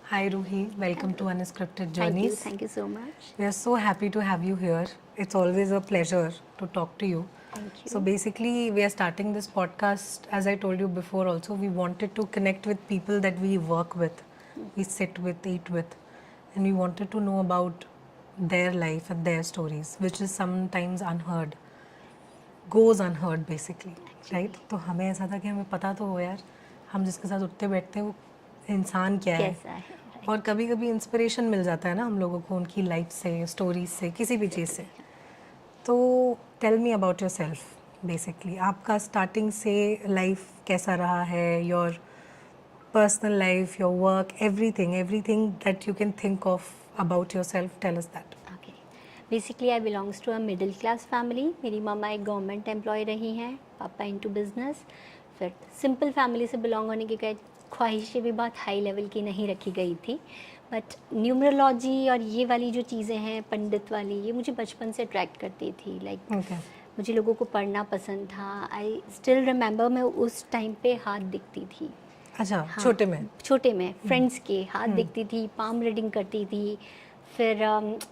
Hi Ruhi, welcome to Unscripted Thank you. Journeys. Thank you so much. We are so happy to have you here. It's always a pleasure to talk to you. Thank So you. basically, we are starting this podcast, as I told you before also, we wanted to connect with people that we work with, we sit with, eat with, and we wanted to know about their life and their stories, which is sometimes unheard, goes unheard basically, Actually, right? तो हमें ऐसा था कि हमें पता तो हो यार, हम जिसके साथ उठते बैठते हैं वो इंसान क्या है, कैसा है? और कभी कभी इंस्पिरेशन मिल जाता है ना हम लोगों को उनकी लाइफ से, स्टोरीज से, किसी भी चीज़ से. तो tell me about yourself basically, आपका स्टार्टिंग से लाइफ कैसा रहा है, your personal life, your work, everything everything that you can think of about yourself, tell us that. Okay. Basically I belongs to a middle class family. मेरी मम्मा एक government employ रही हैं, पापा इनटू बिजनेस. फिर simple family से belong होने की ख्वाहिशें भी बहुत हाई लेवल की नहीं रखी गई थी. बट न्यूमरोलॉजी और ये वाली जो चीज़ें हैं पंडित वाली, ये मुझे बचपन से अट्रैक्ट करती थी. ओके. मुझे लोगों को पढ़ना पसंद था. आई स्टिल रिमेंबर, मैं उस टाइम पे हाथ दिखती थी. अच्छा, हाँ, छोटे में. फ्रेंड्स के हाथ दिखती थी, पाम रीडिंग करती थी. फिर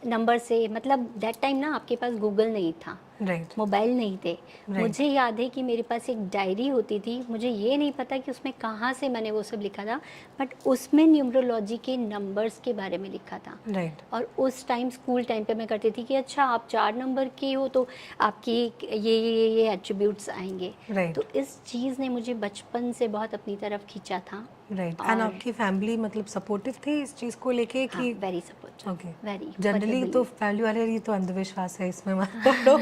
नंबर से, मतलब दैट टाइम ना आपके पास गूगल नहीं था, राइट. मोबाइल नहीं थे. Right. मुझे याद है कि मेरे पास एक डायरी होती थी. मुझे ये नहीं पता कि उसमें कहाँ से मैंने वो सब लिखा था, बट उसमें न्यूमरोलॉजी के नंबर्स के बारे में लिखा था. राइट. और उस टाइम स्कूल टाइम पे मैं करती थी कि अच्छा आप 4 नंबर के हो तो आपकी ये एट्रीब्यूट्स आएंगे. Right. तो इस चीज़ ने मुझे बचपन से बहुत अपनी तरफ खींचा था. राइट. एंड और आपकी फैमिली मतलब सपोर्टिव थी इस चीज़ को लेके हाँ, कि very supportive. Okay. Very generally तो फैमिली वाले ये तो अंधविश्वास है इसमें मत पढ़ो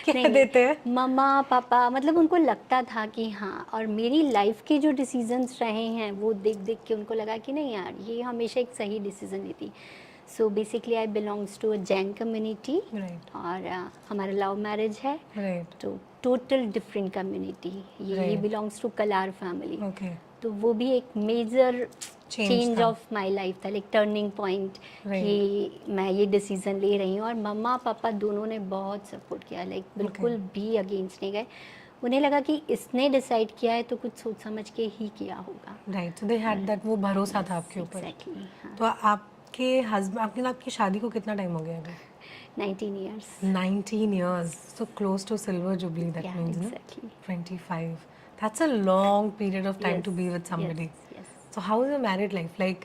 कह देते हैं. मम्मा पापा, मतलब उनको लगता था कि हाँ. और मेरी लाइफ के जो डिसीजंस रहे हैं वो देख देख के उनको लगा कि नहीं यार, ये हमेशा एक सही डिसीजन लेती. So basically I belongs to a Jain community. Right. और हमारा लव मैरिज है. राइट. तो टोटल डिफरेंट कम्युनिटी. ये Right. Belongs to Kalar family. Okay. तो वो भी एक मेजर Change चेंज था. ऑफ माय लाइफ था, लाइक टर्निंग पॉइंट. Right. कि मैं ये डिसीजन ले रही हूँ. और मम्मा पापा दोनों ने बहुत सपोर्ट किया, लाइक बिल्कुल भी अगेंस्ट नहीं गए. उन्हें लगा कि इसने डिसाइड किया है तो कुछ सोच समझ के ही किया होगा. Right. So they had that, वो भरोसा था आपके ऊपर. एग्जैक्टली. तो आपके हस्बैंड, आपकी शादी को कितना टाइम हो गया अभी? 19 years. 19 years. So close to silver jubilee, that Yeah, means, exactly. no? 25. That's a long period of time to be with somebody. Yes. So how is your married life? Like,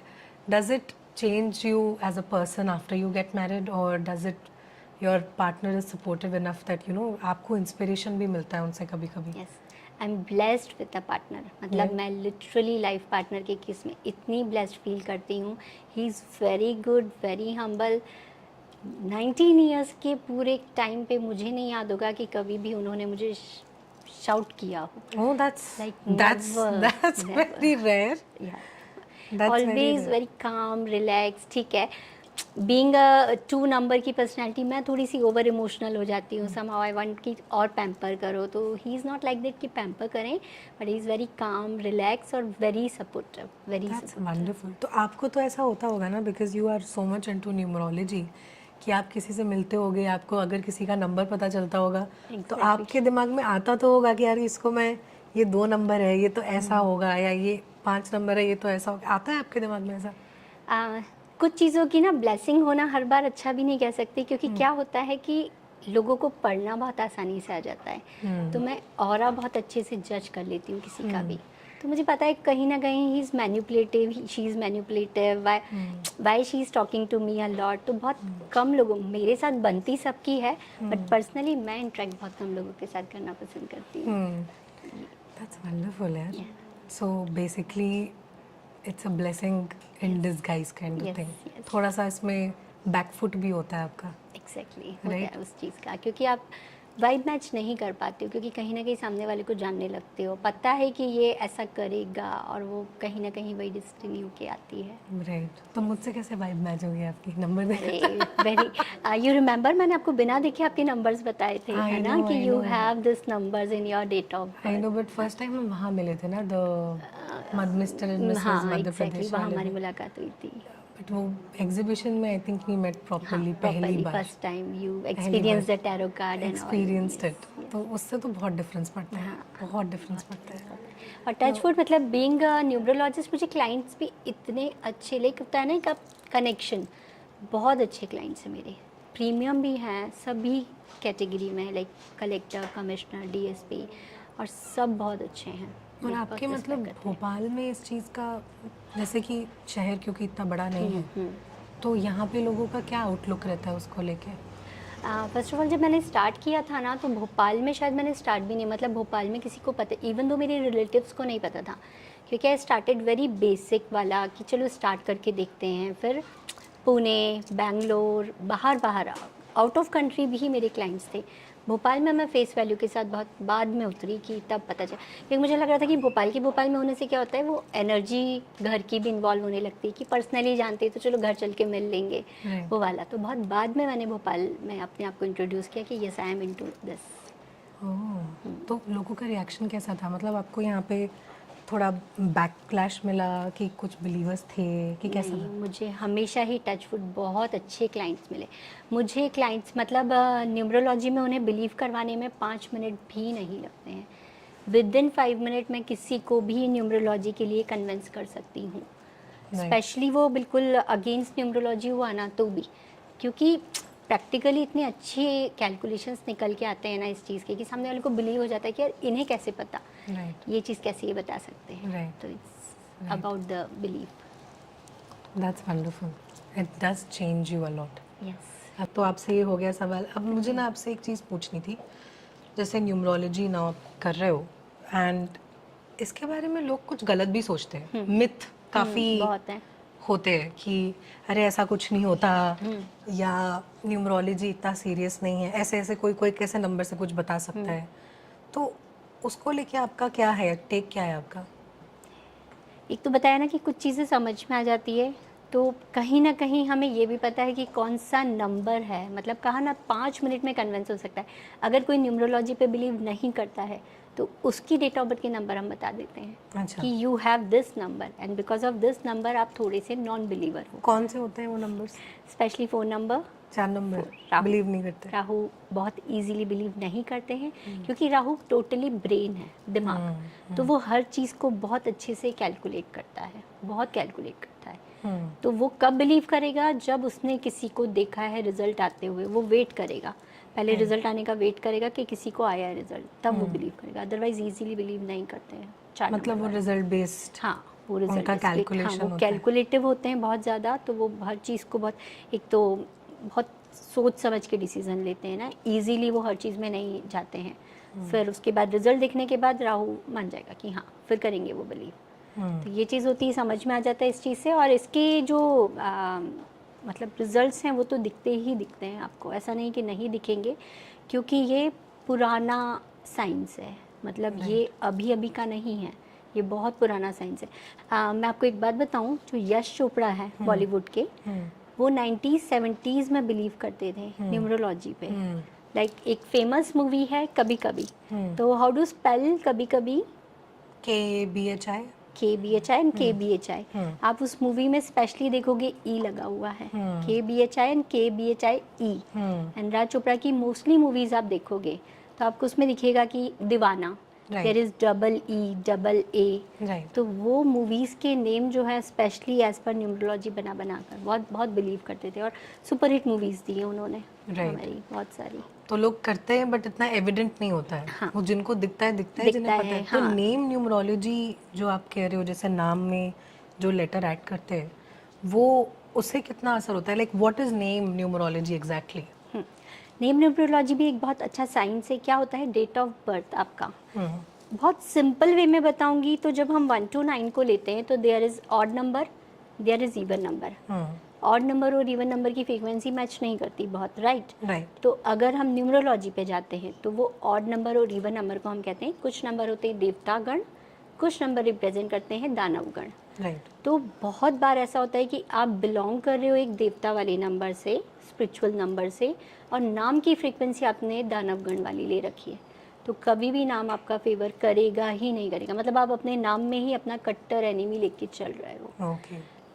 does it change you as a person after you get married, or does it, your partner is supportive enough that, you know, आपको inspiration भी मिलता है उनसे कभी कभी? Yes, I am blessed with a partner. मतलब मैं literally life partner के केस में इतनी ब्लेस्ड फील करती हूँ. ही is very good, very humble. 19 years के पूरे टाइम पे मुझे नहीं याद होगा कि कभी भी उन्होंने मुझे शाउट किया हो. Oh, that's Like that's never, that's never. very rare. Yeah. That's very always rare. Very calm, relax. ठीक है, बीइंग अ 2 नंबर की पर्सनैलिटी, मैं थोड़ी सी ओवर इमोशनल हो जाती हूँ. समहाउ आई वांट कि और पैम्पर करो. तो he is not like that कि पैम्पर करें, but he is very calm, relax और very supportive. Very That's wonderful. तो आपको तो ऐसा होता होगा ना, because you are so much into numerology, कि आप किसी से मिलते होगे, आपको अगर किसी का नंबर पता चलता होगा, तो Exactly. आपके दिमाग में आता तो होगा कि यार इसको मैं, ये 2 नंबर है, ये तो ऐसा होगा, या ये 5 नंबर है, ये तो ऐसा होगा. आता है आपके दिमाग में ऐसा? कुछ चीज़ों की ना ब्लेसिंग होना हर बार अच्छा भी नहीं कह सकती, क्योंकि क्या होता है कि लोगों को पढ़ना बहुत आसानी से आ जाता है. तो मैं ऑरा बहुत अच्छे से जज कर लेती हूँ किसी का भी. तो मुझे पता है कहीं ना कहीं ही is manipulative, she is manipulative, why she is talking to me a lot. तो बहुत कम लोगों, मेरे साथ बनती सबकी है, बट पर्सनली मैं इंटरेक्ट बहुत कम लोगों के साथ करना पसंद करती हूँ. That's wonderful, यार. So basically it's a blessing in disguise kind of Yes, thing. yes. थोड़ा सा इसमें बैकफुट भी होता है आपका. एग्जैक्टली होता Right. है उस चीज़ का, क्योंकि आप वाइब मैच नहीं कर पाते हो, क्योंकि कहीं ना कहीं सामने वाले को जानने लगते हो. पता है कि ये ऐसा करेगा, और वो कहीं ना कहीं वही डेस्टिनी होके आती है. राइट. तो मुझसे कैसे वाइब मैच हो गई आपकी? नंबर दे. अरे वेरी, यू रिमेंबर मैंने आपको बिना देखे आपके नंबर्स बताए थे, I है ना, know, कि I you know. Have this numbers in your date of I know, but first time हम वहाँ मिले थे ना, द मिस्टर एंड मिसेस हाँ मध्य एग्जैक्टली, प्रदेश वहाँ वाले हमारी में. मुलाकात हुई थी. बट वो एग्जीबिशन में I think we met properly पहली बार, first time you experience the tarot card and experienced it, तो उससे तो बहुत डिफरेंस पड़ता है, बहुत डिफरेंस पड़ता है। और टचवुड मतलब बीइंग अ न्यूमरोलॉजिस्ट मुझे क्लाइंट्स भी इतने अच्छे लाइक होता है ना एक कनेक्शन, बहुत अच्छे क्लाइंट्स हैं मेरे, प्रीमियम भी हैं सभी कैटेगरी में, लाइक कलेक्टर, कमिश्नर, डीएसपी, और सब बहुत अच्छे हैं। और बहुत आपके respect मतलब करते हैं। भोपाल में इस चीज़ का, जैसे कि शहर क्योंकि इतना बड़ा नहीं है, तो यहाँ पे लोगों का क्या आउटलुक रहता है उसको लेके? फर्स्ट ऑफ ऑल जब मैंने स्टार्ट किया था ना, तो भोपाल में शायद मैंने स्टार्ट भी नहीं, मतलब भोपाल में किसी को पता, इवन दो मेरे रिलेटिव्स को नहीं पता था, क्योंकि आई स्टार्टेड वेरी बेसिक वाला कि चलो स्टार्ट करके देखते हैं। फिर पुणे, बैंगलोर, बाहर बाहर आउट ऑफ कंट्री भी मेरे क्लाइंट्स थे। भोपाल में मैं फेस वैल्यू के साथ बहुत बाद में उतरी कि तब पता चला, क्योंकि मुझे लग रहा था कि भोपाल में होने से क्या होता है, वो एनर्जी घर की भी इन्वॉल्व होने लगती है कि पर्सनली जानते हैं तो चलो घर चल के मिल लेंगे, Right. वो वाला। तो बहुत बाद में मैंने भोपाल में अपने आप को इंट्रोड्यूस किया कि yes I am into this. Oh, तो लोगों का रिएक्शन कैसा था? मतलब आपको यहाँ पे थोड़ा बैकक्लैश मिला कि कुछ बिलीवर्स थे कि कैसा नहीं, था? मुझे हमेशा ही टचवुड बहुत अच्छे क्लाइंट्स मिले। मुझे क्लाइंट्स मतलब न्यूमरोलॉजी में उन्हें बिलीव करवाने में 5 मिनट भी नहीं लगते हैं। विद इन 5 मिनट में किसी को भी न्यूमरोलॉजी के लिए कन्विंस कर सकती हूँ। Right. स्पेशली वो बिल्कुल अगेंस्ट न्यूमरोलॉजी हुआ ना तो भी, क्योंकि प्रैक्टिकली इतने अच्छे कैलकुलेशंस निकल के आते हैं ना इस चीज़ के कि सामने वाले को बिलीव हो जाता है कि यार इन्हें कैसे पता, राइट, ये चीज़ कैसे ये बता सकते हैं। Right. तो it's Right. About the belief. That's wonderful, it does change you a lot. Yes. अब तो आपसे ये हो गया सवाल, अब मुझे ना आपसे एक चीज़ पूछनी थी। जैसे न्यूमरोलॉजी ना आप कर रहे हो, एंड इसके बारे में लोग कुछ गलत भी सोचते हैं, मिथ काफ़ी बहुत है। होते हैं कि अरे ऐसा कुछ नहीं होता, या न्यूमरोलॉजी इतना सीरियस नहीं है, ऐसे ऐसे कोई कोई कैसे नंबर से कुछ बता सकता है। तो उसको लेके आपका क्या है, टेक क्या है आपका? एक तो बताया ना कि कुछ चीज़ें समझ में आ जाती है, तो कहीं ना कहीं हमें ये भी पता है कि कौन सा नंबर है, मतलब कहा ना 5 मिनट में कन्विंस हो सकता है। अगर कोई न्यूमरोलॉजी पे बिलीव नहीं करता है तो उसकी डेट ऑफ बर्थ के नंबर हम बता देते हैं अच्छा, कि you have this number and because of this number आप थोड़े से नॉन बिलीवर हो। कौन से होते हैं वो numbers? Specially phone number. 4 number Rahu. Believe नहीं करते? राहु बहुत इजीली बिलीव नहीं करते हैं, क्योंकि राहु टोटली ब्रेन है, दिमाग। तो वो हर चीज़ को बहुत अच्छे से कैलकुलेट करता है, बहुत कैलकुलेट करता है। तो वो कब बिलीव करेगा? जब उसने किसी को देखा है रिजल्ट आते हुए, वो वेट करेगा, पहले रिजल्ट आने का वेट करेगा कि किसी को आया है रिजल्ट, तब वो बिलीव करेगा। अदरवाइज इजीली बिलीव नहीं करते हैं 4 मतलब नंबर वो वाले। रिजल्ट बेस्ड हाँ, वो रिजल्ट उनका कैलकुलेशन हाँ, वो होता है। कैलकुलेटिव होते हैं बहुत ज़्यादा, तो वो हर चीज़ को बहुत, एक तो बहुत सोच समझ के डिसीजन लेते हैं ना, इजीली वो हर चीज़ में नहीं जाते हैं। फिर उसके बाद रिजल्ट देखने के बाद राहु मान जाएगा कि हाँ, फिर करेंगे वो बिलीव। तो ये चीज़ होती है, समझ में आ जाता है इस चीज़ से। और इसके जो मतलब रिजल्ट्स हैं वो तो दिखते ही दिखते हैं आपको, ऐसा नहीं कि नहीं दिखेंगे, क्योंकि ये पुराना साइंस है, मतलब ये अभी अभी का नहीं है, ये बहुत पुराना साइंस है। मैं आपको एक बात बताऊं, जो यश चोपड़ा है बॉलीवुड के, वो 90s-70s में बिलीव करते थे न्यूमरोलॉजी पे। लाइक एक फेमस मूवी है कभी कभी, तो हाउ डू स्पेल कभी कभी? KBHI? KBHI and KBHI। आप उस मूवी में स्पेशली देखोगे ई लगा हुआ है, KBHI एंड KBHI ई। एंड राज चोपड़ा की मोस्टली मूवीज आप देखोगे तो आपको उसमें दिखेगा कि दीवाना, देयर इज EEA। राइट, तो वो मूवीज़ के नेम जो है स्पेशली एज पर न्यूमरोलॉजी बना कर बहुत बहुत बिलीव करते थे, और सुपरहिट मूवीज़ दी हैं उन्होंने हमारी बहुत सारी। तो लोग करते हैं बट इतना एविडेंट नहीं होता है। हाँ, वो जिनको दिखता है जिन्हें दिखता पता है। है, तो हाँ। नेम न्यूमरोलॉजी जो आप कह रहे हो, जैसे नाम में जो लेटर ऐड करते हैं, वो उससे कितना असर होता है? Like what is name numerology exactly? Name numerology भी एक बहुत अच्छा साइंस है। क्या होता है, डेट ऑफ बर्थ आपका, बहुत सिंपल वे में बताऊंगी तो जब हम 1 to 9 को लेते हैं तो there is odd number, there is even number. Odd number और इवन नंबर की फ्रीक्वेंसी मैच नहीं करती बहुत, राइट। तो अगर हम न्यूमरोलॉजी पे जाते हैं तो वो ऑड नंबर और इवन नंबर को हम कहते हैं, कुछ नंबर होते हैं देवतागण, कुछ नंबर रिप्रेजेंट करते हैं दानवगण। तो बहुत बार ऐसा होता है कि आप बिलोंग कर रहे हो एक देवता वाले नंबर से, स्पिरिचुअल नंबर से, और नाम की फ्रीक्वेंसी आपने दानवगण वाली ले रखी है, तो कभी भी नाम आपका फेवर करेगा ही नहीं करेगा। मतलब आप अपने नाम में ही अपना कट्टर एनिमी लेके चल रहे हो।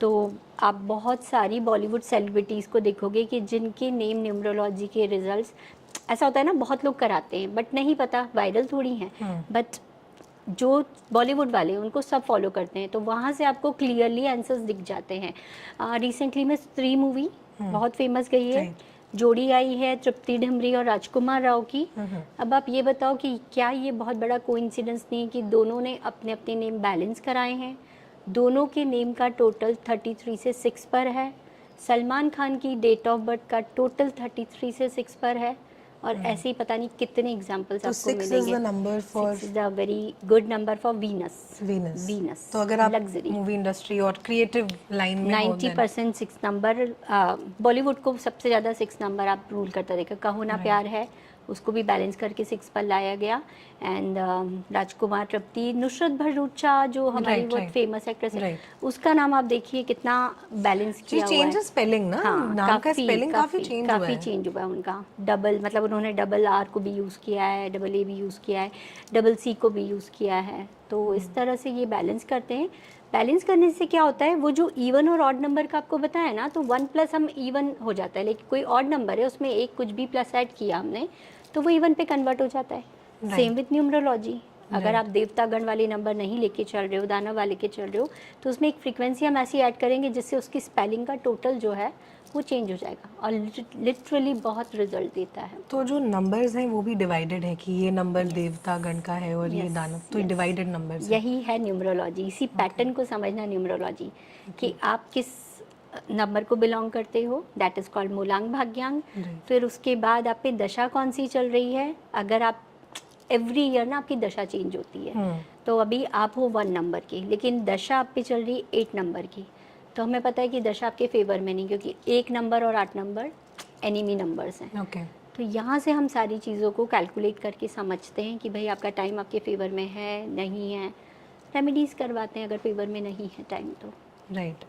तो आप बहुत सारी बॉलीवुड सेलिब्रिटीज़ को देखोगे कि जिनके नेम न्यूमरोलॉजी के रिजल्ट्स, ऐसा होता है ना, बहुत लोग कराते हैं बट नहीं पता, वायरल थोड़ी हैं, बट जो बॉलीवुड वाले हैं उनको सब फॉलो करते हैं, तो वहाँ से आपको क्लियरली आंसर्स दिख जाते हैं। रिसेंटली में स्त्री मूवी बहुत फेमस गई है, जोड़ी आई है तृप्ति ढिमरी और राजकुमार राव की। अब आप ये बताओ कि क्या ये बहुत बड़ा कोइंसिडेंस नहीं है कि दोनों ने अपने अपने नेम बैलेंस कराए हैं, दोनों के नेम का टोटल 33 से 6 पर है, सलमान खान की डेट ऑफ बर्थ का टोटल 33 से 6 पर है, और ऐसे ही पता नहीं कितने एग्जांपल्स आपको मिलेंगे। 6 is the very good number for Venus. तो अगर आप लग्जरी मूवी इंडस्ट्री और क्रिएटिव लाइन में 90% 6 नंबर, बॉलीवुड को सबसे ज़्यादा 6 नंबर आप रूल करता देखा। कहो ना प्यार है, उसको भी बैलेंस करके 6 पर लाया गया। एंड राजकुमार, तृप्ति, नुसरत भरूचा जो हमारी बहुत फेमस एक्ट्रेस है, उसका नाम आप देखिए कितना बैलेंस किया हुआ है। स्पेलिंग ना, हाँ, नाम का स्पेलिंग काफी चेंज हुआ है उनका। डबल मतलब उन्होंने डबल आर को भी यूज़ किया है, डबल ए भी यूज़ किया है, डबल सी को भी यूज़ किया है। तो इस तरह से ये बैलेंस करते हैं। बैलेंस करने से क्या होता है, वो जो इवन और ऑड नंबर का आपको बताया ना, तो 1 प्लस हम इवन हो जाता है, लेकिन कोई ऑड नंबर है उसमें एक कुछ भी प्लस ऐड किया हमने तो वो इवन पे कन्वर्ट हो जाता है। सेम विथ न्यूमरोलॉजी, अगर आप देवता गण वाले नंबर नहीं लेके चल रहे हो, दानव वाले के चल रहे हो, तो उसमें एक फ्रीक्वेंसी हम ऐसी ऐड करेंगे जिससे उसकी स्पेलिंग का टोटल जो है वो चेंज हो जाएगा, और लिटरली बहुत रिजल्ट देता है। तो जो नंबर्स हैं वो भी डिवाइडेड है कि ये नंबर देवता गण का है और ये दानव, तो डिवाइडेड नंबर्स। यही है न्यूमरोलॉजी, इसी पैटर्न को समझना न्यूमरोलॉजी, कि आप किस नंबर को बिलोंग करते हो, दैट इज कॉल्ड मूलांक भाग्यांक। फिर उसके बाद आप पे दशा कौन सी चल रही है, अगर आप एवरी ईयर ना आपकी दशा चेंज होती है, तो अभी आप हो 1 नंबर की, लेकिन दशा आप पे चल रही है 8 नंबर की, तो हमें पता है कि दशा आपके फेवर में नहीं, क्योंकि 1 नंबर और 8 नंबर एनिमी नंबर्स हैं। तो यहाँ से हम सारी चीज़ों को कैलकुलेट करके समझते हैं कि भाई आपका टाइम आपके फेवर में है नहीं है, रेमेडीज़ करवाते हैं अगर फेवर में नहीं है टाइम तो। राइट,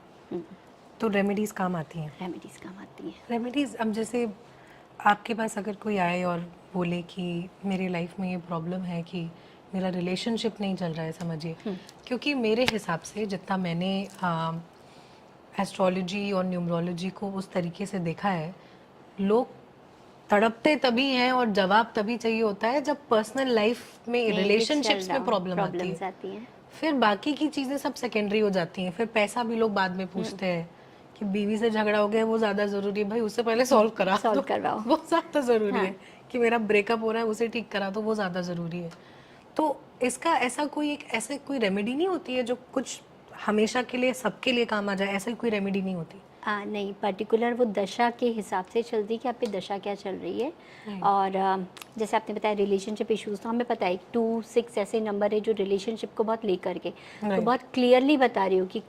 तो रेमेडीज़ काम आती हैं। रेमेडीज़ काम आती हैं। रेमेडीज़, अब जैसे आपके पास अगर कोई आए और बोले कि मेरी लाइफ में ये प्रॉब्लम है कि मेरा रिलेशनशिप नहीं चल रहा है, समझिए, क्योंकि मेरे हिसाब से जितना मैंने एस्ट्रोलॉजी और न्यूमरोलॉजी को उस तरीके से देखा है, लोग तड़पते तभी हैं और जवाब तभी चाहिए होता है जब पर्सनल लाइफ में, रिलेशनशिप्स में प्रॉब्लम आती है। फिर बाकी की चीज़ें सब सेकेंडरी हो जाती हैं। फिर पैसा भी लोग बाद में पूछते हैं कि बीवी से झगड़ा हो गया वो ज़्यादा ज़रूरी है, भाई उससे पहले सॉल्व करवाओ, वो ज़्यादा ज़रूरी है। कि मेरा ब्रेकअप हो रहा है उसे ठीक करा दो, वो ज़्यादा ज़रूरी है। तो इसका ऐसा कोई रेमेडी नहीं होती है जो कुछ हमेशा के लिए सबके लिए काम आ जाए, ऐसा कोई रेमेडी नहीं होती? नहीं, पर्टिकुलर वो दशा के हिसाब से चलती है कि आप पे दशा क्या चल रही है। और जैसे आपने बताया रिलेशनशिप इश्यूज, तो हमें पता है 2, 6 ऐसे नंबर है जो रिलेशनशिप को बहुत लेकर के, तो बहुत क्लियरली बता रही हो कि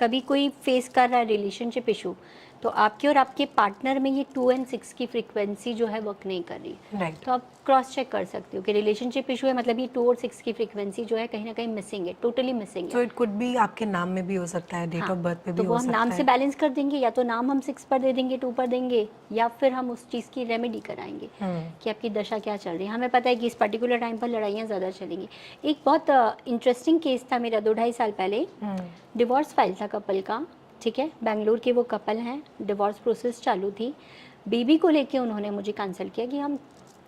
कभी कोई फेस कर रहा है रिलेशनशिप इशू, तो आपके और आपके पार्टनर में ये 2 और 6 की फ्रीक्वेंसी जो है वर्क नहीं कर रही। तो आप क्रॉस चेक कर सकते हो कि रिलेशनशिप इशू है, मतलब ये 2 और 6 की फ्रीक्वेंसी जो है कहीं ना कहीं मिसिंग है, टोटली मिसिंग है। तो इट कुड बी आपके नाम में भी हो सकता है, डेट ऑफ बर्थ पे भी तो वो हो हम सकता नाम है। से बैलेंस कर देंगे, या तो नाम हम 6 पर दे देंगे, 2 पर देंगे, या फिर हम उस चीज़ की रेमेडी कराएंगे कि आपकी दशा क्या चल रही है। हमें पता है कि इस पर्टिकुलर टाइम पर लड़ाइयाँ ज़्यादा चलेंगी। एक बहुत इंटरेस्टिंग केस था मेरा 2-2.5 साल पहले, डिवोर्स फाइल था कपल का, ठीक है, बेंगलोर के वो कपल हैं, डिवोर्स प्रोसेस चालू थी, बेबी को लेके उन्होंने मुझे कंसल्ट किया कि हम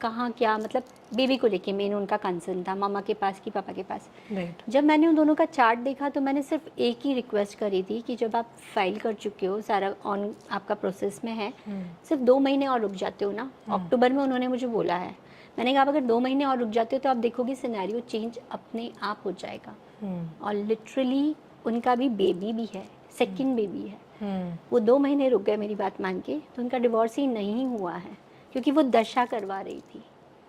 कहाँ क्या, मतलब बेबी को लेके मेन उनका कंसर्न था, मामा के पास कि पापा के पास। जब मैंने उन दोनों का चार्ट देखा तो मैंने सिर्फ एक ही रिक्वेस्ट करी थी कि जब आप फाइल कर चुके हो, सारा ऑन आपका प्रोसेस में है, सिर्फ 2 महीने और रुक जाते हो ना। अक्टूबर में उन्होंने मुझे बोला है, मैंने कहा अगर 2 महीने और रुक जाते हो तो आप देखोगे सिनेरियो चेंज अपने आप हो जाएगा। और लिटरली उनका भी बेबी भी है, सेकंड बेबी है। वो 2 महीने रुक गए मेरी बात मान के, तो उनका डिवोर्स ही नहीं हुआ है, क्योंकि वो दशा करवा रही थी,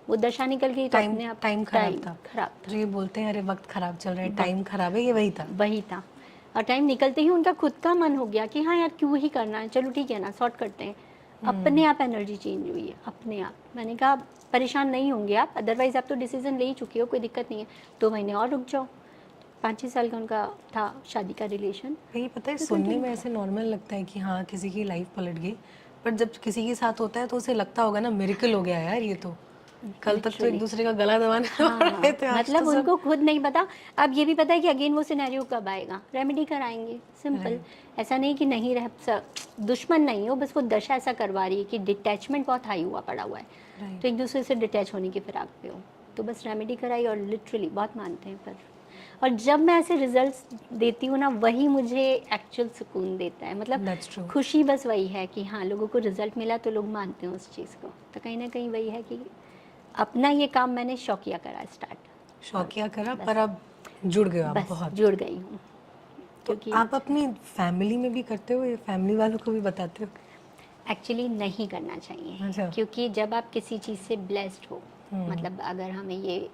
वो दशा निकल गई तो अपने आप टाइम खराब था। जो ये बोलते हैं अरे वक्त खराब चल रहा है, टाइम खराब है, ये वही था। और टाइम निकलते ही उनका खुद का मन हो गया कि हाँ यार क्यों ही करना है, चलो ठीक है ना, सॉर्ट करते हैं। अपने आप एनर्जी चेंज हुई है, अपने आप। मैंने कहा परेशान नहीं होंगे आप, अदरवाइज आप तो डिसीजन ले ही चुके हो, कोई दिक्कत नहीं है, 2 महीने और रुक जाओ। 5-6 साल का उनका था शादी का रिलेशन। ये पता है, सुनने में ऐसे नॉर्मल लगता है कि हाँ किसी की लाइफ पलट गई, पर जब किसी के साथ होता है तो उसे लगता होगा ना मिरेकल हो गया यार ये तो। कल तक तो एक Literally. दूसरे का गला दबाने हाँ, लग रहे थे, आज मतलब तो सब उनको खुद नहीं पता। अब ये भी पता है कि अगेन वो सिनेरियो कब आएगा, रेमेडी कराएंगे, सिंपल। ऐसा नहीं कि नहीं रह दुश्मन नहीं हो, बस वो दशा ऐसा करवा रही है कि डिटैचमेंट बहुत हाई हुआ पड़ा हुआ है, Right. तो एक दूसरे से डिटैच होने की फिराक पे हो, तो बस रेमेडी कराई। और लिटरली बहुत मानते हैं पर, और जब मैं ऐसे रिजल्ट्स देती हूँ ना, वही मुझे एक्चुअल सुकून देता है। मतलब That's true. खुशी बस वही है कि हाँ, लोगों को रिजल्ट मिला तो लोग मानते हैं उस चीज़ को। तो कहीं ना कहीं वही है कि अपना ये काम मैंने शौकिया करा स्टार्ट, शौकिया करा, पर अब जुड़ गए आप बस बहुत। जुड़ गई हूँ। तो क्योंकि आप अपनी फैमिली में भी करते हो या फैमिली वालों को भी बताते हो? एक्चुअली नहीं करना चाहिए, अच्छा। क्योंकि जब आप किसी चीज़ से ब्लेस्ड हो, मतलब अगर हमें ये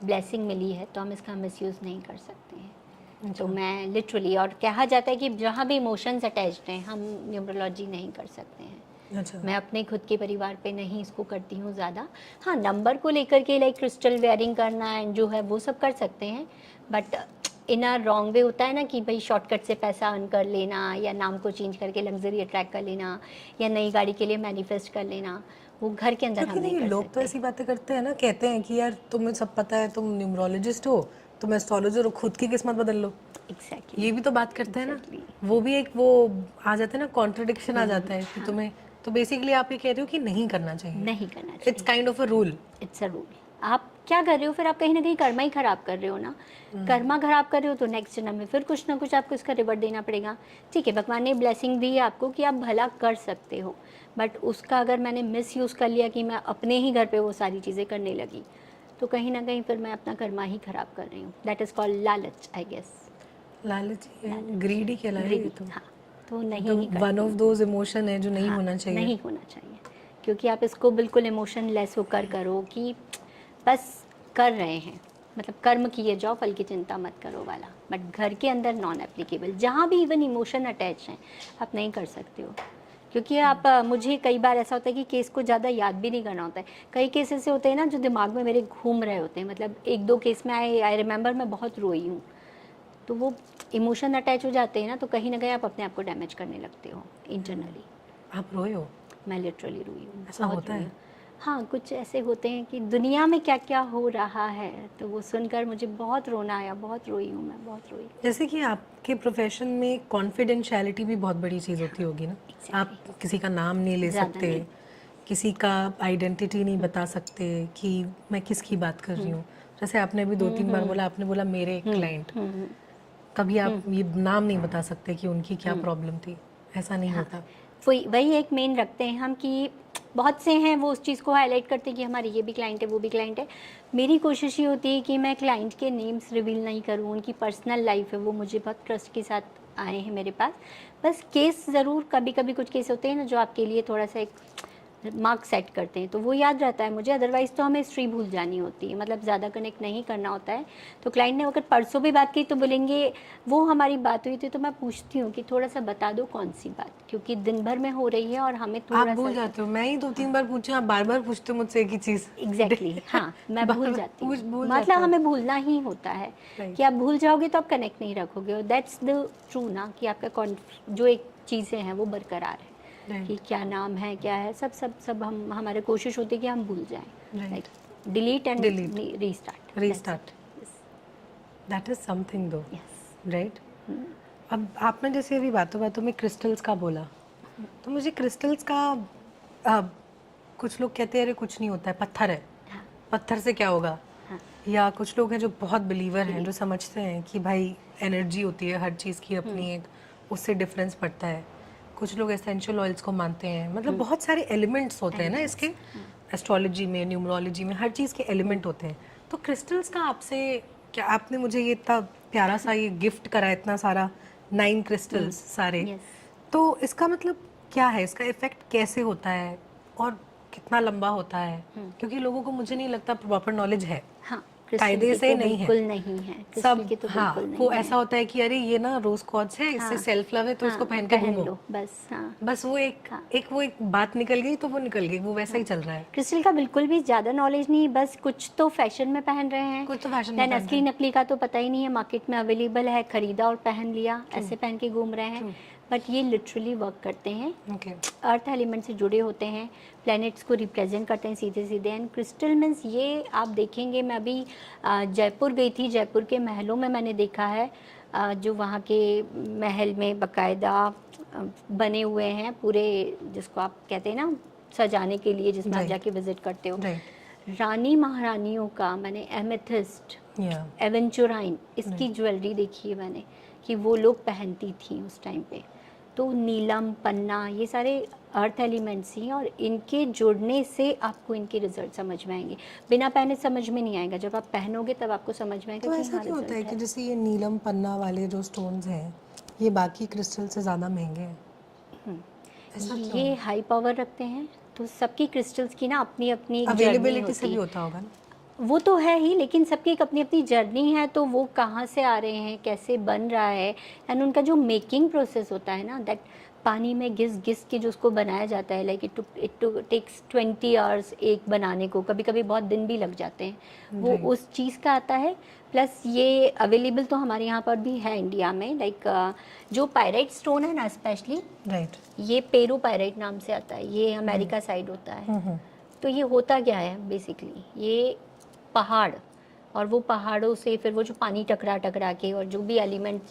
ब्लेसिंग मिली है तो हम इसका मिसयूज़ नहीं कर सकते हैं। तो मैं लिटरली, और कहा जाता है कि जहाँ भी इमोशंस अटैच्ड हैं हम न्यूमरोलॉजी नहीं कर सकते हैं। अच्छा। मैं अपने खुद के परिवार पे नहीं इसको करती हूँ ज़्यादा। हाँ, नंबर को लेकर के लाइक क्रिस्टल वेयरिंग करना एंड जो है वो सब कर सकते हैं, but in a wrong way होता है ना कि भाई शॉर्टकट से पैसा अर्न कर लेना, या नाम को चेंज करके लग्जरी अट्रैक्ट कर लेना, या नई गाड़ी के लिए मैनिफेस्ट कर लेना, वो घर के अंदर हम क्योंकि नहीं नहीं, कर लोग तो सकते। ऐसी बातें करते हैं ना, कहते हैं कि यार तुम्हें सब पता है, तुम न्यूमरोलॉजिस्ट हो, तुम एस्ट्रोलॉजर हो, खुद की किस्मत बदल लो। एग्जैक्टली। ये भी तो बात करते हैं ना, Exactly. वो भी एक वो आ जाता है ना, कॉन्ट्रडिक्शन आ जाता है कि तुम्हें, तो बेसिकली आप ये कह रहे हो कि नहीं करना चाहिए। नहीं करना इट्स चाहिए, kind of a rule. It's a rule. आप क्या कर रहे हो फिर, आप कहीं ना कहीं कर्मा ही खराब कर रहे हो ना। कर्मा खराब कर रहे हो तो नेक्स्ट जन्म में फिर कुछ ना कुछ आपको इसका रिवर्ट देना पड़ेगा। ठीक है, भगवान ने ब्लेसिंग दी है आपको कि आप भला कर सकते हो, बट उसका अगर मैंने मिस यूज़ कर लिया कि मैं अपने ही घर पे वो सारी चीज़ें करने लगी, तो कहीं ना कहीं फिर मैं अपना कर्मा ही खराब कर रही हूँ। दैट इज़ कॉल्ड लालच, आई गेस। लालच है, ग्रीडी कहलाए ये ग्रीडी, तो। हाँ, तो नहीं तो ही वन करती ऑफ हूँ। दोज इमोशन है जो नहीं हाँ, होना चाहिए। नहीं होना चाहिए, क्योंकि आप इसको बिल्कुल इमोशन लेस होकर करो कि बस कर रहे हैं, मतलब कर्म किए जाओ, फल की चिंता मत करो वाला। बट घर के अंदर नॉन एप्लीकेबल, जहाँ भी इवन इमोशन अटैच हैं आप नहीं कर सकते हो, क्योंकि आप मुझे कई बार ऐसा होता है कि केस को ज़्यादा याद भी नहीं करना होता है। कई केस ऐसे होते हैं ना जो दिमाग में मेरे घूम रहे होते हैं, मतलब एक दो केस में आई रिमेंबर मैं बहुत रोई हूँ, तो वो इमोशन अटैच हो जाते हैं ना, तो कहीं ना कहीं आप अपने आप को डैमेज करने लगते हो इंटरनली। आप रोए हो? मैं लिटरली रोई हूँ, ऐसा बहुत होता रोई है? हूँ। हाँ, कुछ ऐसे होते हैं कि दुनिया में क्या क्या हो रहा है, तो वो सुनकर मुझे बहुत रोना आया, बहुत रोई हूँ मैं, बहुत रोई। जैसे कि आपके प्रोफेशन में कॉन्फिडेंशियलिटी भी बहुत बड़ी चीज़ होती होगी ना। Exactly. आप किसी का नाम नहीं ले ज़्यादा सकते, नहीं। किसी का आइडेंटिटी नहीं बता सकते कि मैं किसकी बात कर रही हूँ। जैसे आपने अभी 2-3 बार बोला, आपने बोला मेरे एक क्लाइंट, कभी आप ये नाम नहीं बता सकते कि उनकी क्या प्रॉब्लम थी, ऐसा नहीं होता। वही वही एक मेन रखते हैं हम कि बहुत से हैं वो उस चीज़ को हाईलाइट करते हैं कि हमारी ये भी क्लाइंट है, वो भी क्लाइंट है। मेरी कोशिश ये होती है कि मैं क्लाइंट के नेम्स रिवील नहीं करूँ, उनकी पर्सनल लाइफ है वो मुझे बहुत ट्रस्ट के साथ आए हैं मेरे पास। बस केस ज़रूर कभी कभी कुछ केस होते हैं ना जो आपके लिए थोड़ा सा एक मार्क सेट करते हैं, तो वो याद रहता है मुझे, अदरवाइज़ तो हमें हिस्ट्री भूल जानी होती है, मतलब ज़्यादा कनेक्ट नहीं करना होता है। तो क्लाइंट ने अगर परसों भी बात की तो बोलेंगे वो हमारी बात हुई थी, तो मैं पूछती हूँ कि थोड़ा सा बता दो कौन सी बात, क्योंकि दिन भर में हो रही है और हमें आप थोड़ा भूल सा जाते हो, मैं ही 2-3 बार पूछी, आप बार-बार पूछते हो मुझसे एक ही चीज़। एग्जैक्टली हाँ, मैं भूल बार-बार जाती हूँ। भूल जाते मतलब हो। हमें भूलना ही होता है Right. कि आप भूल जाओगे तो आप कनेक्ट नहीं रखोगे, और दैट्स द ट्रू ना, कि आपका जो एक चीज़ें हैं वो बरकरार है। Right. कि क्या नाम है, क्या है, सब सब सब हम, हमारे कोशिश होती है कि हम भूल जाएं, Right. Like delete and Delete. Restart. Restart. That is something दो, यस। राइट? अब आपने जैसे अभी बातों बातों में क्रिस्टल्स का बोला, तो मुझे क्रिस्टल्स का कुछ लोग कहते हैं अरे कुछ नहीं होता है, पत्थर है, हाँ, पत्थर से क्या होगा। हाँ, या कुछ लोग हैं जो बहुत बिलीवर हैं, जो समझते हैं कि भाई एनर्जी होती है हर चीज़ की अपनी एक, उससे डिफरेंस पड़ता है। कुछ लोग एसेंशियल ऑयल्स को मानते हैं, मतलब बहुत सारे एलिमेंट्स होते हैं ना इसके, एस्ट्रोलॉजी में, न्यूमरोलॉजी में, हर चीज़ के एलिमेंट होते हैं। तो क्रिस्टल्स का आपसे क्या, आपने मुझे ये इतना प्यारा सा ये गिफ्ट करा, इतना सारा 9 क्रिस्टल्स सारे, यस। तो इसका मतलब क्या है, इसका इफेक्ट कैसे होता है और कितना लंबा होता है? क्योंकि लोगों को, मुझे नहीं लगता प्रॉपर नॉलेज है, हाँ, क्रिस्टल कायदे की से तो नहीं है बिल्कुल नहीं है, क्रिस्टल सब। की तो हाँ, बिल्कुल वो नहीं ऐसा होता है कि अरे ये ना रोज कॉर्ड्स है, इससे हाँ, सेल्फ लव है, तो इसको पहन के घूमो, लो बस। हाँ, बस वो एक हाँ। वो एक बात निकल गई तो वो निकल गई, वो वैसा ही चल रहा है। क्रिस्टल का बिल्कुल भी ज़्यादा नॉलेज नहीं, बस कुछ तो फैशन में पहन रहे हैं, कुछ तो फैशन में देन पहन असली रहे नकली का तो पता ही नहीं है, मार्केट में अवेलेबल है, खरीदा और पहन लिया, ऐसे पहन के घूम रहे हैं। True. बट ये लिटरली वर्क करते हैं, ओके अर्थ एलिमेंट से जुड़े होते हैं, प्लैनेट्स को रिप्रेजेंट करते हैं सीधे सीधे। एंड क्रिस्टल मीन्स ये आप देखेंगे, मैं अभी जयपुर गई थी, जयपुर के महलों में मैंने देखा है जो वहाँ के महल में बाकायदा बने हुए हैं पूरे, जिसको आप कहते हैं ना सजाने के लिए, जिसमें आप Right. जाके विजिट करते हो। राइट रानी महारानियों का मैंने एमेथिस्ट, या एवेंचुराइन, इसकी ज्वेलरी देखी है मैंने कि वो लोग पहनती थी उस टाइम पे। तो नीलम, पन्ना, ये सारे अर्थ एलिमेंट्स ही हैं और इनके जुड़ने से आपको इनके रिजल्ट समझ में आएंगे। बिना पहने समझ में नहीं आएगा, जब आप पहनोगे तब आपको समझ में आएगा तो कि ऐसा हाँ क्यों होता है रिजल्ट कि है। जैसे ये नीलम पन्ना वाले जो स्टोन्स हैं ये बाकी क्रिस्टल से ज़्यादा महंगे हैं? ऐसा क्यों ये है? हाई पावर रखते हैं, तो सबकी क्रिस्टल्स की ना अपनी अपनी जर्नी अवेलेबिलिटी से होती भी है। होता होगा ना? वो तो है ही, लेकिन सबकी एक अपनी अपनी जर्नी है, तो वो कहाँ से आ रहे हैं, कैसे बन रहा है, एंड उनका जो मेकिंग प्रोसेस होता है ना, दैट पानी में घिस घिस के जो उसको बनाया जाता है, लाइक इट टेक्स 20 आवर्स एक बनाने को, कभी कभी बहुत दिन भी लग जाते हैं, वो Right. उस चीज़ का आता है। प्लस ये अवेलेबल तो हमारे यहाँ पर भी है इंडिया में, लाइक जो पायराइट स्टोन है ना स्पेशली, राइट ये पेरू पायराइट नाम से आता है, ये अमेरिका साइड होता है। तो ये होता क्या है बेसिकली, ये पहाड़, और वो पहाड़ों से फिर वो जो पानी टकरा टकरा के और जो भी एलिमेंट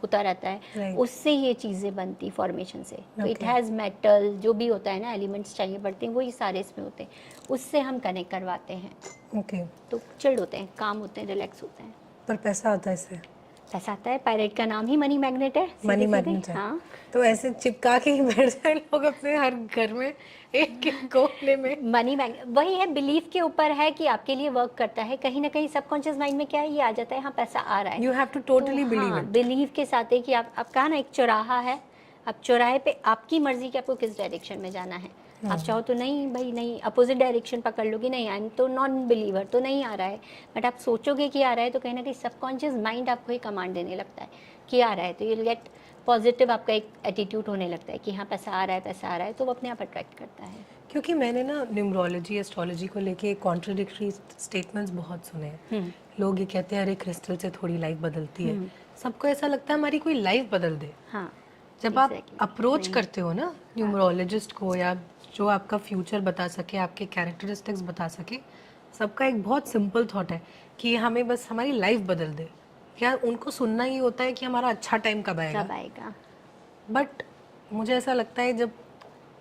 होता रहता है Right. उससे ये चीज़ें बनती फॉर्मेशन से। तो इट Okay. हैज़ मेटल जो भी होता है ना, एलिमेंट्स चाहिए पड़ते हैं, वो ये सारे इसमें होते हैं, उससे हम कनेक्ट करवाते हैं। ओके तो चिल्ड होते हैं, काम होते हैं, रिलैक्स होते हैं। पर पैसा आता है इससे? पैसा आता है, पायरेट का नाम ही मनी मैग्नेट है, मनी सीधे-सीधे। मैग्नेट है। हाँ, तो ऐसे चिपका के ही बैठ जाए लोग अपने हर घर में एक एक कोने में? मनी मैग्नेट वही है, बिलीफ के ऊपर है कि आपके लिए वर्क करता है। कहीं ना कहीं सबकॉन्शियस माइंड में क्या है, ये आ जाता है, हाँ पैसा आ रहा है। You have to totally believe हाँ, इट। बिलीव के साथ है कि आप कहा ना एक चौराहा है, आप चौराहे पे आपकी मर्जी कि आपको किस डायरेक्शन में जाना है। आप चाहो तो नहीं भाई नहीं, अपोजिट डायरेक्शन पकड़ लोगे, नहीं आई एम तो नॉन बिलीवर, तो नहीं आ रहा है, बट आप सोचोगे कि आ रहा है, तो कहीं ना कहीं सबकॉन्शियस माइंड आपको एक कमांड देने लगता है कि आ रहा है, तो यू गेट पॉजिटिव, आपका एक एटीट्यूड होने लगता है कि हाँ पैसा आ रहा है, पैसा आ रहा है, तो वो अपने आप अट्रैक्ट करता है। क्योंकि मैंने ना न्यूमरोलॉजी एस्ट्रोलॉजी को लेके कॉन्ट्रडिक्टरी स्टेटमेंट्स बहुत सुने हैं। लोग ये कहते हैं अरे क्रिस्टल से थोड़ी लाइफ बदलती है, सबको ऐसा लगता है हमारी कोई लाइफ बदल दे। हाँ, जब आप Exactly. अप्रोच करते हो ना न्यूमरोलॉजिस्ट को, या जो आपका फ्यूचर बता सके, आपके कैरेक्टरिस्टिक्स बता सके, सबका एक बहुत सिंपल थॉट है कि हमें बस हमारी लाइफ बदल दे। क्या उनको सुनना ही होता है कि हमारा अच्छा टाइम कब आएगा? कब आएगा? बट मुझे ऐसा लगता है जब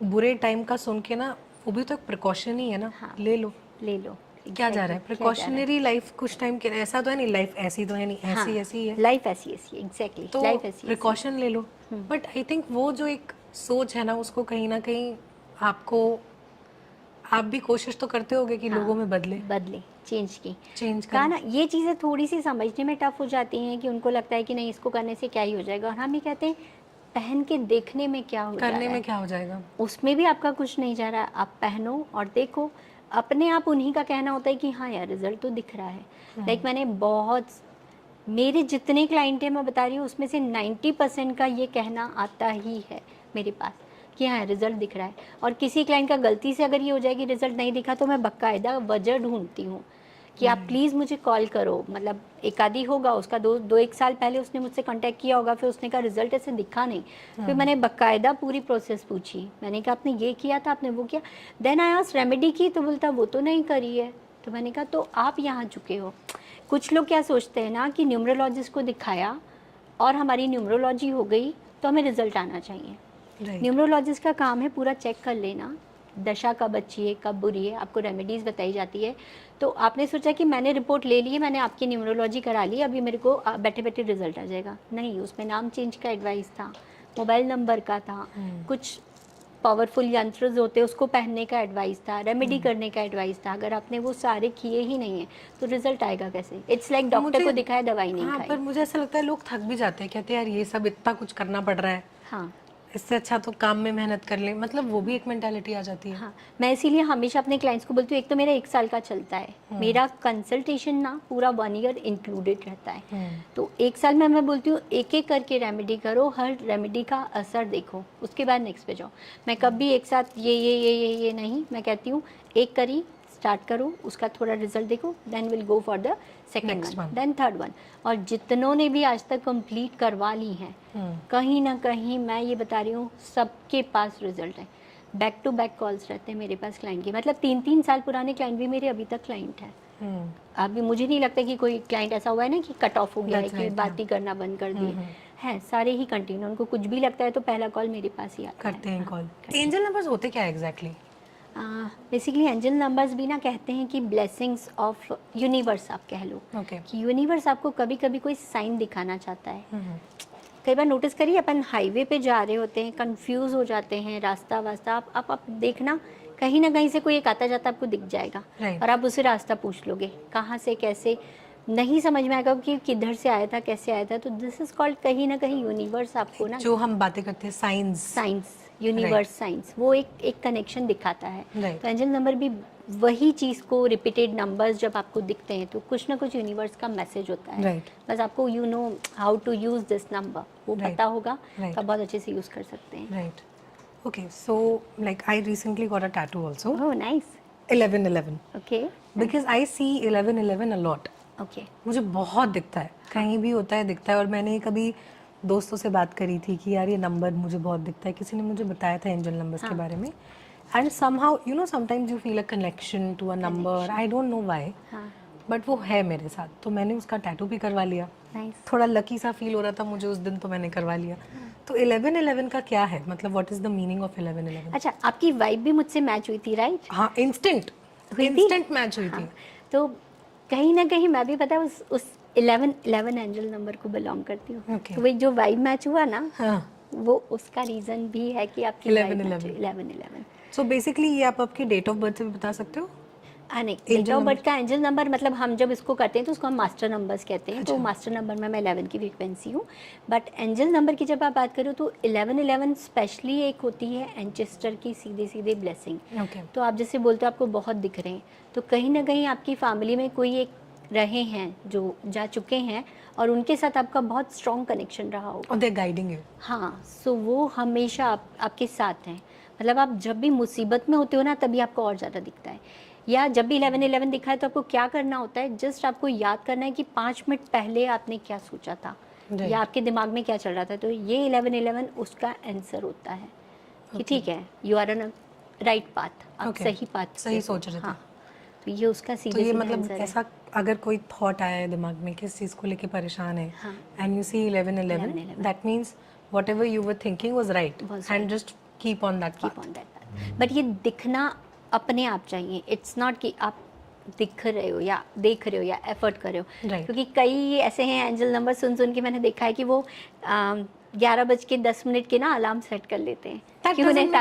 बुरे टाइम का सुन के ना, वो भी तो एक प्रिकॉशन ही है ना। हाँ। ले लो, ले लो। क्या जा रहा है? प्रिकॉशनरी लाइफ कुछ टाइम के, ऐसा तो है नहीं लाइफ ऐसी तो है नहीं, ऐसी ऐसी ही है, लाइफ ऐसी ऐसी, एग्जैक्टली, तो लाइफ ऐसी प्रिकॉशन ले लो। बट आई थिंक वो जो एक सोच है ना, उसको कहीं ना कहीं आप भी कोशिश तो करते होगे कि लोगों में बदले, चेंज की। चेंज कहा ना, ये चीज़ें थोड़ी सी समझने में टफ हो जाती हैं कि उनको लगता है कि नहीं इसको करने से क्या ही हो जाएगा, और हम ये कहते हैं पहन के देखने में क्या हो करने रहा में है, क्या हो जाएगा, उसमें भी आपका कुछ नहीं जा रहा है, आप पहनो और देखो। अपने आप उन्हीं का कहना होता है कि हाँ यार रिजल्ट तो दिख रहा है। लाइक मैंने बहुत, मेरे जितने क्लाइंट हैं मैं बता रही हूँ, उसमें से 90% का ये कहना आता ही है मेरे पास कि हाँ रिजल्ट दिख रहा है। और किसी क्लाइंट का गलती से अगर ये हो जाए कि रिजल्ट नहीं दिखा, तो मैं बाकायदा वजह ढूंढती हूँ कि आप प्लीज़ मुझे कॉल करो। मतलब एक आधी होगा उसका, दो एक साल पहले उसने मुझसे कांटेक्ट किया होगा, फिर उसने कहा रिजल्ट ऐसे दिखा नहीं, फिर मैंने बाकायदा पूरी प्रोसेस पूछी, मैंने कहा आपने ये किया था, आपने वो किया, देन आई आस्क्ड रेमेडी की, तो बोलता वो तो नहीं करी है। तो मैंने कहा तो आप यहाँ चुके हो। कुछ लोग क्या सोचते हैं ना कि न्यूमरोलॉजिस्ट को दिखाया और हमारी न्यूमरोलॉजी हो गई तो हमें रिजल्ट आना चाहिए। राइट? न्यूमरोलॉजिस्ट का काम है पूरा चेक कर लेना, दशा कब अच्छी है कब बुरी है, आपको रेमेडीज़ बताई जाती है। तो आपने सोचा कि मैंने रिपोर्ट ले ली है, मैंने आपकी न्यूमरोलॉजी करा ली, अभी मेरे को बैठे बैठे रिजल्ट आ जाएगा, नहीं, उसमें नाम चेंज का एडवाइस था, मोबाइल नंबर का था, कुछ पावरफुल यंत्र होते हैं उसको पहनने का एडवाइस था, रेमेडी करने का एडवाइस था। अगर आपने वो सारे किए ही नहीं है तो रिजल्ट आएगा कैसे? इट्स लाइक डॉक्टर को दिखाया दवाई नहीं हाँ, खाई। पर मुझे ऐसा लगता है लोग थक भी जाते हैं, कहते हैं यार ये सब इतना कुछ करना पड़ रहा है, हाँ इससे अच्छा तो काम में मेहनत कर ले, मतलब वो भी एक मेंटालिटी आ जाती है। हाँ, मैं इसीलिए हमेशा अपने क्लाइंट्स को बोलती हूँ, एक तो मेरा 1 साल का चलता है, मेरा कंसल्टेशन ना पूरा 1 ईयर इंक्लूडेड रहता है। तो 1 साल में मैं बोलती हूँ एक एक करके रेमेडी करो, हर रेमेडी का असर देखो, उसके बाद नेक्स्ट पे जाओ। मैं कभी एक साथ ये नहीं, मैं कहती हूँ एक करी, स्टार्ट करो, उसका थोड़ा रिजल्ट देखो, then will go for the second one, then third one. और जितनों ने भी आज तक कंप्लीट करवा ली हैं, कहीं ना कहीं मैं ये बता रही हूँ सबके पास रिजल्ट है। बैक टू बैक कॉल्स रहते हैं मेरे पास क्लाइंट के, मतलब 3-3 साल पुराने क्लाइंट भी मेरे अभी तक क्लाइंट है। अभी मुझे नहीं लगता कि कोई क्लाइंट ऐसा हुआ है ना कि कट ऑफ हो गया है, कि बात ही करना बंद कर दिए हैं, सारे ही कंटिन्यू। उनको कुछ भी लगता है तो पहला कॉल मेरे पास ही आता करते हैं कॉल। एंजल नंबर्स होते क्या एग्जैक्टली? बेसिकली एंजल नंबर्स भी ना कहते हैं कि ब्लेसिंग्स ऑफ यूनिवर्स, आप कह लो कि यूनिवर्स आपको कभी कभी कोई साइन दिखाना चाहता है। कई बार नोटिस करिए, अपन हाईवे पे जा रहे होते हैं, कंफ्यूज हो जाते हैं, रास्ता वास्ता आप देखना, कहीं ना कहीं से कोई एक आता जाता आपको दिख जाएगा और आप उसे रास्ता पूछ लोगे, कहाँ से कैसे नहीं समझ में आएगा कि किधर से आया था, कैसे आया था। तो दिस इज कॉल्ड कहीं ना कहीं यूनिवर्स आपको ना, जो हम बातें करते हैं साइंस, यूनिवर्स साइंस, वो एक कनेक्शन दिखाता है। तो एंजल नंबर भी वही चीज़ को, रिपीटेड नंबर्स जब आपको दिखते हैं तो कुछ ना कुछ यूनिवर्स का मैसेज होता है। बस आपको you know how to use this number, वो पता होगा तो आप बहुत अच्छे से यूज कर सकते हैं। Okay, so like I recently got a tattoo also. Oh, nice. 1111. Okay. Because I see 1111 a lot. Okay. मुझे बहुत दिखता है, कहीं भी होता है दिखता है। और मैंने कभी दोस्तों से बात करी थी कि यार ये नंबर मुझे बहुत दिखता है, किसी ने मुझे बताया था एंजल नंबर्स के बारे में। And somehow you know sometimes you feel a connection to a number. I don't know why. But वो है मेरे साथ, तो मैंने उसका टैटू भी करवा लिया। थोड़ा लकी सा फील हो रहा था मुझे उस दिन, तो मैंने करवा लिया। तो 1111 का क्या है, मतलब what is the meaning of 1111? अच्छा, आपकी वाइब भी मुझसे मैच हुई थी, राइट? हाँ, इंस्टेंट मैच हुई थी। तो कहीं ना कहीं मैं भी पता है उस 11 एंजल नंबर को बिलोंग करती हूँ। तो वही जो वाइब मैच हुआ ना, वो उसका रीजन भी है कि आपकी 1111। सो बेसिकली ये आप आपकी डेट ऑफ बर्थ से भी बता सकते हो? नहीं, डेट ऑफ बर्थ का एंजल नंबर मतलब हम जब इसको करते हैं तो उसको हम मास्टर नंबर्स कहते हैं। तो मास्टर नंबर में मैं 11 की फ्रीक्वेंसी हूँ। बट एंजल नंबर की जब आप बात करो तो 1111 स्पेशली एक होती है एंचेस्टर की सीधे सीधे ब्लेसिंग। तो आप जैसे बोलते हो आपको बहुत दिख रहे हैं, तो कहीं ना कहीं आपकी फैमिली में कोई एक रहे हैं जो जा चुके हैं और उनके साथ आपका बहुत स्ट्रॉन्ग कनेक्शन रहा होगा। और दे गाइडिंग यू। हाँ, सो वो हमेशा आपके साथ हैं। मतलब आप जब भी मुसीबत में होते हो ना, तभी आपको और ज़्यादा दिखता है। या जब भी 1111 दिखा है तो आपको क्या करना होता है, जस्ट आपको याद करना है कि 5 मिनट पहले आपने क्या सोचा था या आपके दिमाग में क्या चल रहा था। तो ये 1111 उसका आंसर होता है कि ठीक है, you are on right path, आप सही पाथ, सही सोच रहे थे। हाँ, तो ये उसका सीधे सीधे मतलब ऐसा अगर कोई थॉट आया है दिमाग में, किस चीज़ को लेके परेशान है, and you see 1111, that means whatever you were thinking was right and just keep on that path. But ये दिखना अपने आप चाहिए। इट्स नॉट कि आप दिख रहे हो या देख रहे हो या एफर्ट कर रहे हो। क्योंकि कई ऐसे हैं एंजल नंबर सुन के मैंने देखा है कि वो 11:10 के ना अलार्म सेट कर लेते हैं कि उन्हें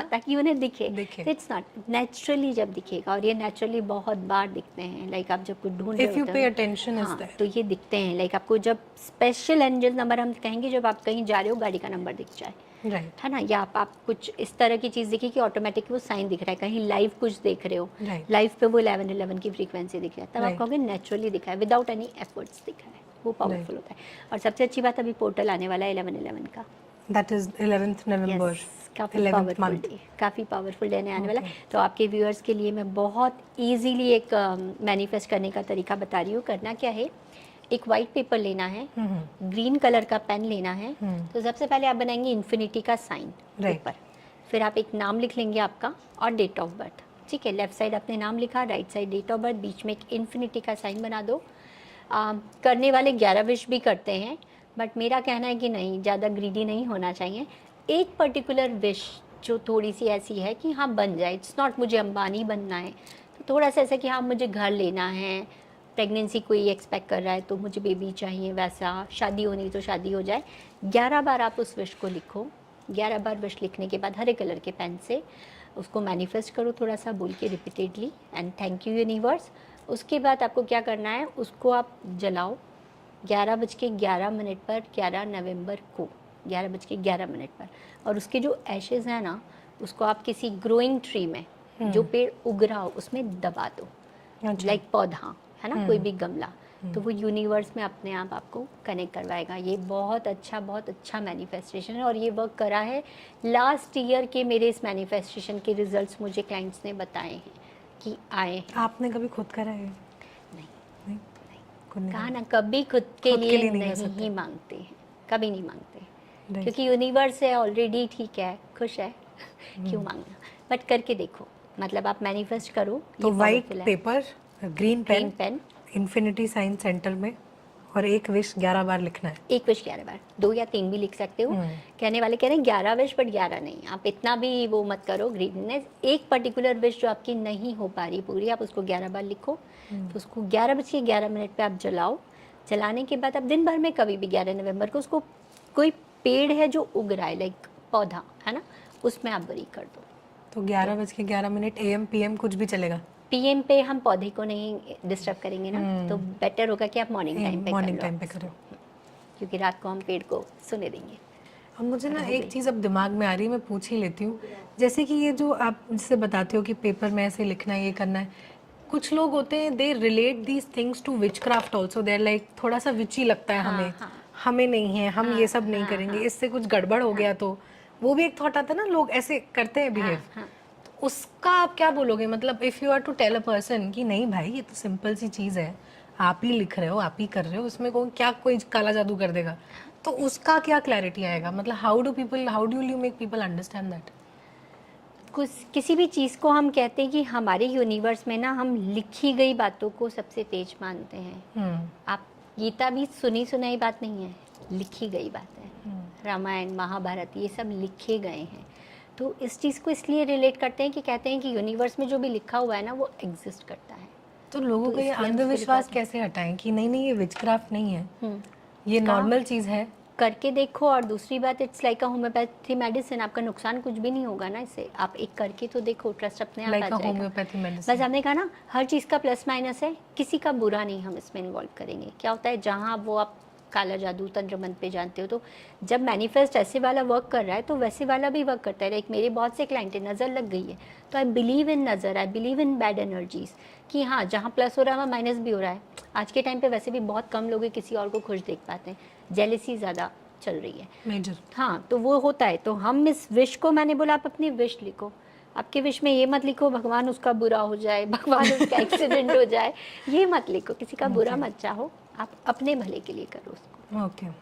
ताकि उन्हें दिखे। इट्स नॉट नेचुरली जब दिखेगा, और ये नेचुरली बहुत बार दिखते हैं। लाइक आप जब कुछ ढूंढ रहे होते हैं तो ये दिखते हैं। लाइक आपको जब स्पेशल एंजल नंबर हम कहेंगे, जब आप कहीं जा रहे हो गाड़ी का नंबर दिख जाए, है ना, या आप कुछ इस तरह की चीज़ दिखी कि ऑटोमेटिक वो साइन दिख रहा है, कहीं लाइव कुछ देख रहे हो, लाइव पे वो 1111 की फ्रीक्वेंसी दिख रहा है, तब आप कहोगे नेचुरली दिखा है, विदाउट एनी एफर्ट्स दिखा है, वो पावरफुल होता है। और सबसे अच्छी बात, अभी पोर्टल आने वाला है 1111 का, दैट इज 11th नवंबर। काफ़ी पावरफुल डे आने वाला है। तो आपके व्यूअर्स के लिए मैं बहुत ईजीली एक मैनिफेस्ट करने का तरीका बता रही हूँ। करना क्या है, एक वाइट पेपर लेना है, ग्रीन कलर का पेन लेना है। तो सबसे पहले आप बनाएंगे इन्फिनिटी का साइन पेपर, फिर आप एक नाम लिख लेंगे आपका और डेट ऑफ बर्थ। ठीक है, लेफ्ट साइड आपने नाम लिखा, right side date of birth, बीच में एक इन्फिनिटी का साइन बना दो। करने वाले 11 विश भी करते हैं, बट मेरा कहना है कि नहीं, ज़्यादा ग्रीडी नहीं होना चाहिए। एक पर्टिकुलर विश जो थोड़ी सी ऐसी है कि हाँ बन जाए, इट्स नॉट मुझे अंबानी बनना है, तो थोड़ा सा ऐसा कि हाँ मुझे घर लेना है, प्रेगनेंसी कोई एक्सपेक्ट कर रहा है तो मुझे बेबी चाहिए, वैसा शादी होनी तो शादी हो जाए। 11 बार आप उस विश को लिखो। 11 बार विश लिखने के बाद हरे कलर के पेन से उसको मैनिफेस्ट करो, थोड़ा सा बोल के repeatedly, and thank you universe. उसके बाद आपको क्या करना है, उसको आप जलाओ 11:11 पर, 11 नवंबर को 11:11 पर। और उसके जो एशेज़ हैं ना, उसको आप किसी ग्रोइंग ट्री में, जो पेड़ उग रहा हो उसमें दबा दो, लाइक पौधा है ना, कोई भी गमला, तो वो यूनिवर्स में अपने आप आपको कनेक्ट करवाएगा। ये बहुत अच्छा मैनिफेस्टेशन है, और ये वर्क करा है लास्ट ईयर के मेरे इस मैनिफेस्टेशन के रिजल्ट्स मुझे क्लाइंट्स ने बताए हैं। कि आए। आपने कभी खुद करा है? नहीं, नहीं, खुद नहीं कहा करा। ना, कभी खुद के खुद के लिए लिए नहीं कर नहीं सकते। ही मांगते हैं, कभी नहीं मांगते, Right. क्योंकि यूनिवर्स है ऑलरेडी, ठीक है, खुश है, क्यों मांगना। बट करके देखो, मतलब आप मैनिफेस्ट करो। तो ये वाइट powerful है। Paper, green green pen, pen, infinity sign centre में, और एक विश 11 बार लिखना है। एक विश 11 बार, 2 या 3 भी लिख सकते हो। कहने वाले कह रहे हैं 11 विश, बट 11 नहीं, आप इतना भी वो मत करो ग्रीडनेस। एक पर्टिकुलर विश जो आपकी नहीं हो पा रही पूरी, आप उसको 11 बार लिखो। तो उसको 11:11 पे आप जलाओ। जलाने के बाद आप दिन भर में कभी भी 11 नवंबर को उसको, कोई पेड़ है जो उग रहा है, लाइक पौधा है ना, उसमें आप बरी कर दो। तो 11:11 AM PM कुछ भी चलेगा। पीएम पे हम पौधे को नहीं डिस्टर्ब करेंगे ना, तो बेटर होगा कि आप मॉर्निंग टाइम पे मॉर्निंग कर टाइम लो, पे करें। क्योंकि रात को हम पेड़ को सोने देंगे। अब मुझे ना एक चीज़ अब दिमाग में आ रही है, मैं पूछ ही लेती हूँ। जैसे कि ये जो आप जिससे बताते हो कि पेपर में ऐसे लिखना है, ये करना है, कुछ लोग होते हैं they relate these things to witchcraft also, they're like थोड़ा सा विची लगता है हमें, हमें नहीं है, हम ये सब नहीं करेंगे, इससे कुछ गड़बड़ हो गया तो वो भी एक थॉट आता है ना, लोग ऐसे करते हैं बिहेव। उसका आप क्या बोलोगे? मतलब if you are to tell a person कि नहीं भाई ये तो सिंपल सी चीज़ है, आप ही लिख रहे हो, आप ही कर रहे हो, उसमें क्या कोई काला जादू कर देगा, तो उसका क्या क्लैरिटी आएगा? मतलब how do you make people understand that? कुछ किसी भी चीज़ को हम कहते हैं कि हमारे यूनिवर्स में ना हम लिखी गई बातों को सबसे तेज मानते हैं। आप गीता भी सुनी सुनाई बात नहीं है, लिखी गई बात है। रामायण महाभारत ये सब लिखे गए हैं। तो इस चीज़ को इसलिए रिलेट करते हैं कि कहते हैं कि यूनिवर्स में जो भी लिखा हुआ है ना वो एग्जिस्ट करता है। तो लोगों तो को ये इसलिए हम अंधविश्वास spiritual- कैसे हटाएं कि नहीं नहीं ये विचक्राफ्ट नहीं है, ये नॉर्मल चीज़ है? करके देखो। और दूसरी बात, it's like a homeopathy medicine, आपका नुकसान कुछ भी नहीं होगा ना इससे। आप एक करके तो देखो, ट्रस्ट अपने आप आ लाइक अ जाएगा। होम्योपैथी बस मेडिसिन। हमने कहा ना, हर चीज़ का प्लस माइनस है, किसी का बुरा नहीं हम इसमें इन्वॉल्व करेंगे। क्या होता है, जहाँ वो आप काला जादू तंत्र मंत्र पे जानते हो, तो जब मैनिफेस्ट ऐसे वाला वर्क कर रहा है तो वैसे वाला भी वर्क करता है। लाइक मेरे बहुत से क्लाइंट है, नज़र लग गई है, तो आई बिलीव इन नज़र, I believe in bad energies, कि हाँ जहाँ प्लस हो रहा है वहाँ माइनस भी हो रहा है। आज के टाइम पे वैसे भी बहुत कम लोग किसी और को खुश देख पाते हैं, जेलेसी ज़्यादा चल रही है मेजर। हाँ, तो वो होता है। तो हम इस विश को, मैंने बोला आप अपनी विश लिखो। आपके विश में ये मत लिखो भगवान उसका बुरा हो जाए, भगवान उसका एक्सीडेंट हो जाए, ये मत लिखो, किसी का बुरा मत चाहो, आप अपने भले के लिए करो उसको। ओके।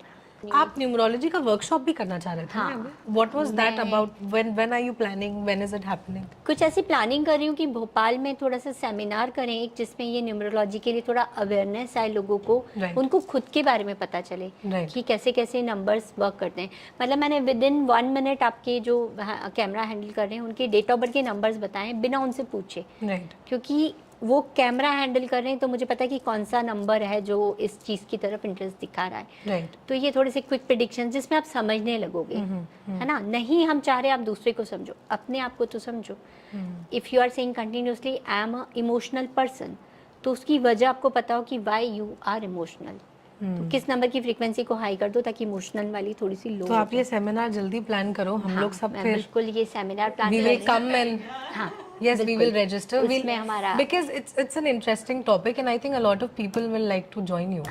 आप न्यूमरोलॉजी का वर्कशॉप भी करना चाह रहे थे ना? What was that about? When are you planning? When is it happening? कुछ ऐसी प्लानिंग कर रही हूँ कि भोपाल में थोड़ा सा सेमिनार करें एक, जिसमें ये न्यूमरोलॉजी के लिए थोड़ा अवेयरनेस आए लोगों को, उनको खुद के बारे में पता चले कि कैसे कैसे नंबर्स वर्क करते हैं। मतलब मैंने विद इन 1 मिनट आपके जो कैमरा हैंडल कर रहे हैं उनके डेट ऑफ बर्थ के नंबर्स बताएं बिना उनसे पूछे, क्योंकि वो कैमरा हैंडल कर रहे हैं तो मुझे पता है कि कौन सा नंबर है जो इस चीज़ की तरफ इंटरेस्ट दिखा रहा है। तो ये थोड़े से क्विक प्रेडिक्शन जिसमें आप समझने लगोगे, है ना। नहीं हम चाह रहे आप दूसरे को समझो, अपने आप को तो समझो। If you are saying continuously I am a emotional person, तो उसकी वजह आपको पता हो कि वाई यू आर इमोशनल। तो किस नंबर की फ्रीक्वेंसी को हाई कर दो ताकि इमोशनल वाली थोड़ी सी लो। तो आप ये सेमिनार जल्दी प्लान करो, हम लोग सब फिर बिल्कुल ये seminar plan we will come and yes we will register. उसमें हमारा, because it's an interesting topic and I think a lot of people will like to join you.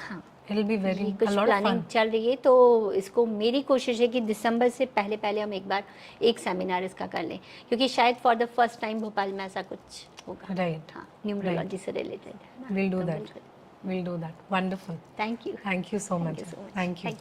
It'll be very कुछ a lot of planning fun. चल रही है। तो इसको मेरी कोशिश है कि दिसंबर से पहले पहले हम एक बार एक सेमिनार इसका कर लें, क्योंकि शायद for the first time Bhopal में ऐसा कुछ होगा। Right. हाँ, न्यूमरोलॉजी से related. We'll do that. We'll do that. Wonderful. Thank you. Thank you so much. so much. Thank you.